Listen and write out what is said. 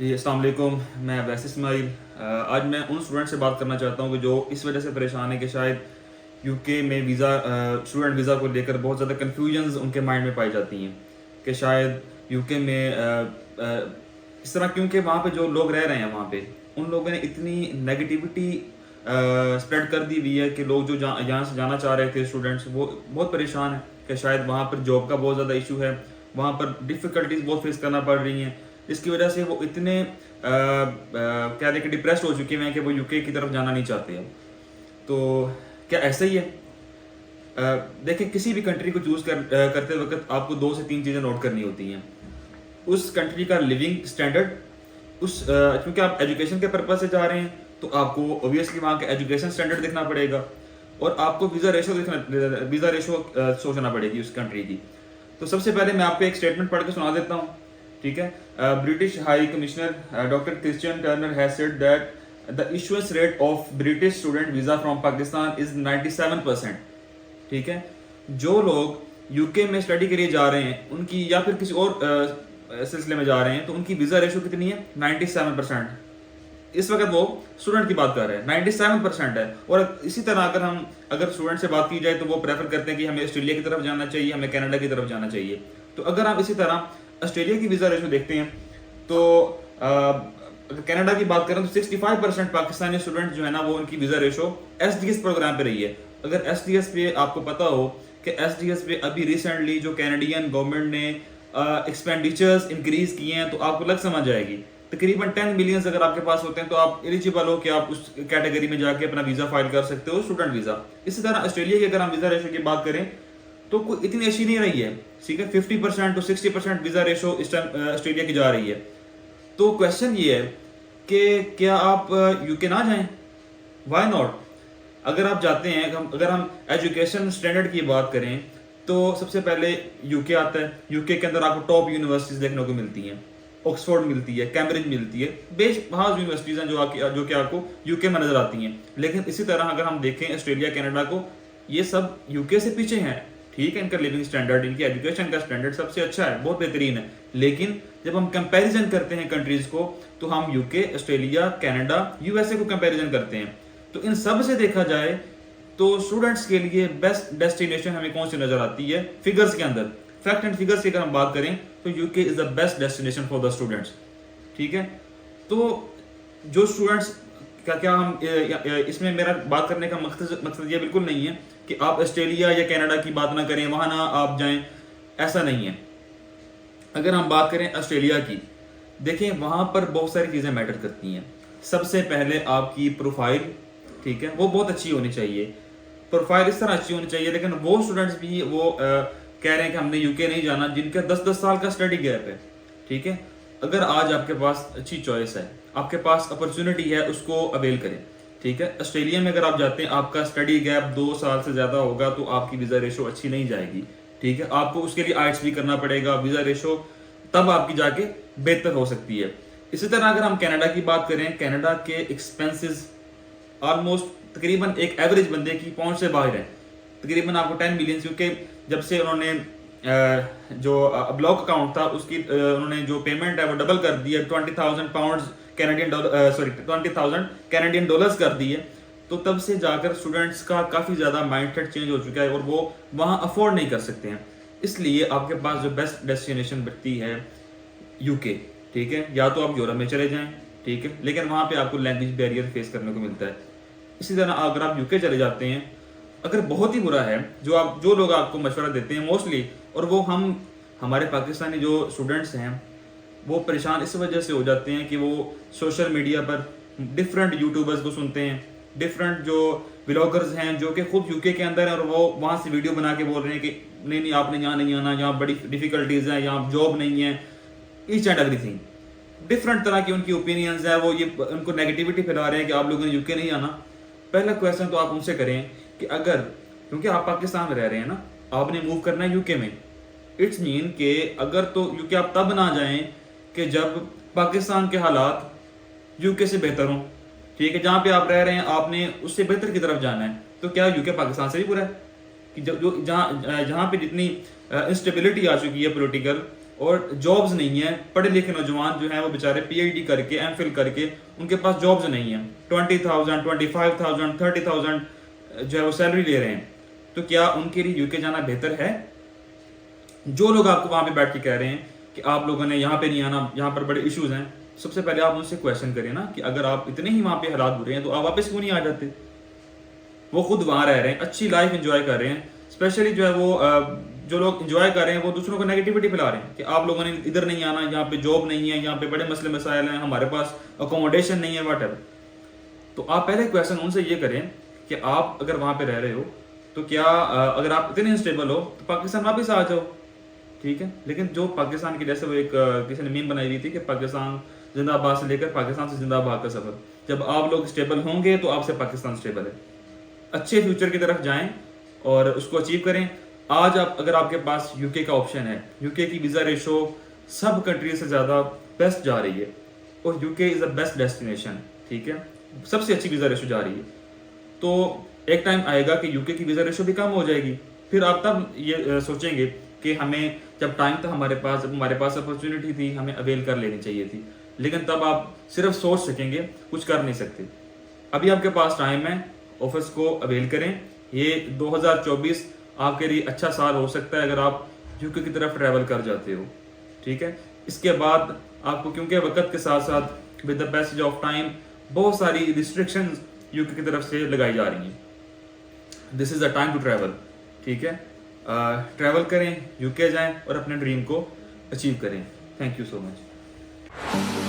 जी अस्सलाम वालेकुम। मैं वैसे इस्माइल। आज मैं उन स्टूडेंट से बात करना चाहता हूँ कि जो इस वजह से परेशान है कि शायद यूके में स्टूडेंट वीज़ा को लेकर बहुत ज़्यादा कन्फ्यूजन्स उनके माइंड में पाई जाती हैं कि शायद यूके में इस तरह, क्योंकि वहाँ पे जो लोग रह रहे हैं वहाँ पे उन लोगों ने इतनी नेगेटिविटी स्प्रेड कर दी हुई है कि लोग जो यहाँ से जाना चाह रहे थे स्टूडेंट्स, वो बहुत परेशान है कि शायद वहाँ पर जॉब का बहुत ज़्यादा इशू है, वहाँ पर डिफ़िकल्टीज बहुत फेस करना पड़ रही हैं, जिसकी वजह से वो इतने क्या देखें डिप्रेस्ड हो चुके हैं कि वो यूके की तरफ जाना नहीं चाहते अब। तो क्या ऐसा ही है? देखिए, किसी भी कंट्री को करते वक्त आपको 2 से 3 चीज़ें नोट करनी होती हैं। उस कंट्री का लिविंग स्टैंडर्ड, क्योंकि आप एजुकेशन के पर्पज से जा रहे हैं तो आपको ऑब्वियसली वहाँ का एजुकेशन स्टैंडर्ड देखना पड़ेगा, और आपको वीज़ा रेशो सोचना पड़ेगी उस कंट्री की। तो सबसे पहले मैं आपको एक स्टेटमेंट पढ़ के सुना देता हूँ, ठीक है। British high commissioner doctor Christian Turner has said that the issuance rate of British student visa from Pakistan is 97%। ठीक है, जो लोग यूके में स्टडी के लिए जा रहे हैं उनकी, या फिर किसी और सिलसिले में जा रहे हैं, तो उनकी वीज़ा रेशो कितनी है? 97%। इस वक्त वो स्टूडेंट की बात कर रहे हैं, 97% है। और इसी तरह अगर स्टूडेंट से बात की जाए तो वो प्रेफर करते हैं कि हमें ऑस्ट्रेलिया की तरफ जाना चाहिए, हमें कनाडा की तरफ जाना चाहिए। तो अगर आप इसी तरह ऑस्ट्रेलिया की वीज़ा रेशो देखते हैं तो अगर कनाडा की बात करें तो 65% पाकिस्तानी स्टूडेंट जो है ना, वो उनकी वीज़ा रेशो एसडीएस प्रोग्राम पे रही है। अगर एसडीएस पे आपको पता हो कि एसडीएस पे अभी रिसेंटली जो कैनेडियन गवर्नमेंट ने एक्सपेंडिचर्स इंक्रीज किए हैं, तो आपको लग समझ आएगी। तकरीबन 10 मिलियन अगर आपके पास होते हैं तो आप एलिजिबल हो कि आप उस कैटेगरी में जाके अपना वीज़ा फाइल कर सकते हो, स्टूडेंट वीज़ा। इसी तरह ऑस्ट्रेलिया की अगर हम वीज़ा रेशो की बात करें तो कोई इतनी अच्छी नहीं रही है, ठीक है। 50% टू 60% वीज़ा रेशो इस टाइम ऑस्ट्रेलिया की जा रही है। तो क्वेश्चन ये है कि क्या आप यूके ना जाएं? Why not? अगर आप जाते हैं, अगर हम एजुकेशन स्टैंडर्ड की बात करें तो सबसे पहले यूके आता है। यूके के अंदर आपको टॉप यूनिवर्सिटीज देखने को मिलती हैं, ऑक्सफोर्ड मिलती है, कैम्ब्रिज मिलती है, बेशबहार यूनिवर्सिटीज हैं जो कि आपको यूके में नजर आती हैं। लेकिन इसी तरह अगर हम देखें ऑस्ट्रेलिया कनाडा को, ये सब यूके से पीछे हैं। ठीक है, इनका लिविंग स्टैंडर्ड, इनकी एजुकेशन का स्टैंडर्ड सबसे अच्छा है, बहुत बेहतरीन है। लेकिन जब हम कंपैरिजन करते हैं कंट्रीज को, तो हम यूके, ऑस्ट्रेलिया, कनाडा, यूएसए को कंपैरिजन करते हैं। तो इन सब से देखा जाए तो स्टूडेंट्स के लिए बेस्ट डेस्टिनेशन हमें कौन सी नजर आती है? फिगर्स के अंदर, फैक्ट एंड फिगर्स की अगर हम बात करें तो UK is the best destination for the students. ठीक है, तो जो स्टूडेंट्स का क्या हम इसमें मेरा बात करने का मकसद ये बिल्कुल नहीं है कि आप ऑस्ट्रेलिया या कनाडा की बात ना करें, वहां ना आप जाएं, ऐसा नहीं है। अगर हम बात करें ऑस्ट्रेलिया की, देखें वहां पर बहुत सारी चीजें मैटर करती हैं। सबसे पहले आपकी प्रोफाइल, ठीक है, वो बहुत अच्छी होनी चाहिए। प्रोफाइल इस तरह अच्छी होनी चाहिए, लेकिन वो स्टूडेंट्स भी वो कह रहे हैं कि हमने यूके नहीं जाना जिनका 10-10 साल का स्टडी गैप है। ठीक है, अगर आज आपके पास अच्छी चॉइस है, आपके पास अपॉर्चुनिटी है, उसको अवेल करें। ठीक है, ऑस्ट्रेलिया में अगर आप जाते हैं, आपका स्टडी गैप 2 साल से ज्यादा होगा तो आपकी वीजा रेशो अच्छी नहीं जाएगी। ठीक है, आपको उसके लिए आइट्स भी करना पड़ेगा, वीजा रेशो तब आपकी जाके बेहतर हो सकती है। इसी तरह अगर हम कनाडा की बात करें, कनाडा के एक्सपेंसेस ऑलमोस्ट तकरीबन एक एवरेज बंदे की पहुंच से बाहर है। तकरीबन आपको 10 मिलियन, क्योंकि जब से उन्होंने जो ब्लॉक अकाउंट था उसकी उन्होंने जो पेमेंट है वो डबल कर दी है, 20,000 pound Canadian dollar, sorry 20,000 Canadian dollars कर दी है। तो तब से जाकर स्टूडेंट्स का काफ़ी ज़्यादा माइंडसेट चेंज हो चुका है और वो वहाँ अफोर्ड नहीं कर सकते हैं। इसलिए आपके पास जो बेस्ट डेस्टिनेशन बनती है यूके। ठीक है, या तो आप यूरोप में चले जाएं, ठीक है, लेकिन वहाँ पे आपको लैंग्वेज बैरियर फेस करने को मिलता है। इसी तरह अगर आप यूके चले जाते हैं, अगर बहुत ही बुरा है, जो लोग आपको मशवरा देते हैं मोस्टली, और वो हमारे पाकिस्तानी जो स्टूडेंट्स हैं वो परेशान इस वजह से हो जाते हैं कि वो सोशल मीडिया पर डिफरेंट यूट्यूबर्स को सुनते हैं, डिफरेंट जो व्लॉगर्स हैं जो कि खुद यूके के अंदर हैं, और वो वहाँ से वीडियो बना के बोल रहे हैं कि नहीं नहीं आपने यहाँ नहीं आना, यहाँ बड़ी डिफिकल्टीज हैं, यहाँ जॉब नहीं है, ईच एंड एवरीथिंग। डिफरेंट तरह की उनकी ओपिनियंस है, वो ये उनको नेगेटिविटी फैला रहे हैं कि आप लोगों ने यूके नहीं आना। पहला क्वेश्चन तो आप उनसे करें कि अगर, क्योंकि आप पाकिस्तान में रह रहे हैं ना, आपने मूव करना है यूके में, इट्स मीन कि अगर तो यूके आप तब ना जाएं कि जब पाकिस्तान के हालात यूके से बेहतर हों। ठीक है, जहाँ पे आप रह रहे हैं आपने उससे बेहतर की तरफ जाना है। तो क्या यूके पाकिस्तान से भी बुरा है? कि जो जहाँ पे जितनी इंस्टेबिलिटी आ चुकी है पॉलिटिकल, और जॉब्स नहीं है, पढ़े लिखे नौजवान जो हैं वो बेचारे PhD करके MPhil करके उनके पास जॉब्स नहीं है, 20,000 25,000 30,000 जो है वो सैलरी ले रहे हैं। तो क्या उनके लिए यूके जाना बेहतर है? जो लोग आपको वहां पे बैठ के कह रहे हैं कि आप लोगों ने यहाँ पे नहीं आना, यहाँ पर बड़े इश्यूज हैं, सबसे पहले आप उनसे क्वेश्चन करें ना कि अगर आप इतने ही वहां पे हालात बुरे हैं तो आप वापस क्यों नहीं आ जाते? वो खुद वहां रह रहे हैं, अच्छी लाइफ एंजॉय कर रहे हैं। स्पेशली जो है वो जो लोग एंजॉय कर रहे हैं वो दूसरों को नेगेटिविटी फैला रहे हैं कि आप लोगों ने इधर नहीं आना, यहाँ पे जॉब नहीं है, यहाँ पे बड़े मसले मसाइल हैं, हमारे पास अकोमोडेशन नहीं है, वट। तो आप पहले क्वेश्चन उनसे ये करें कि आप अगर वहां पे रह रहे हो तो क्या अगर आप इतने अनस्टेबल हो तो पाकिस्तान वापस आ जाओ, ठीक है। लेकिन जो पाकिस्तान की, जैसे वो एक किसी ने मीम बनाई हुई थी कि पाकिस्तान जिंदाबाद से लेकर पाकिस्तान से जिंदाबाद का सफर, जब आप लोग स्टेबल होंगे तो आपसे पाकिस्तान स्टेबल है। अच्छे फ्यूचर की तरफ जाएं और उसको अचीव करें। आज आप अगर आपके पास यूके का ऑप्शन है, यूके की वीज़ा रेशो सब कंट्री से ज़्यादा बेस्ट जा रही है और UK is the best destination, ठीक है, सबसे अच्छी वीज़ा रेशो जा रही है। तो एक टाइम आएगा कि यूके की वीज़ा रेशो भी कम हो जाएगी, फिर आप तब ये सोचेंगे कि हमें जब टाइम था हमारे पास, जब हमारे पास अपॉर्चुनिटी थी, हमें अवेल कर लेनी चाहिए थी। लेकिन तब आप सिर्फ सोच सकेंगे, कुछ कर नहीं सकते। अभी आपके पास टाइम है, ऑफर्स को अवेल करें। ये 2024 आपके लिए अच्छा साल हो सकता है अगर आप यूके की तरफ ट्रैवल कर जाते हो, ठीक है। इसके बाद आपको, क्योंकि वक्त के साथ साथ with the passage of time बहुत सारी रिस्ट्रिक्शंस यूके की तरफ से लगाई जा रही हैं। This is the time to travel, ठीक है। ट्रैवल करें, यूके जाएं और अपने ड्रीम को अचीव करें। Thank you so much.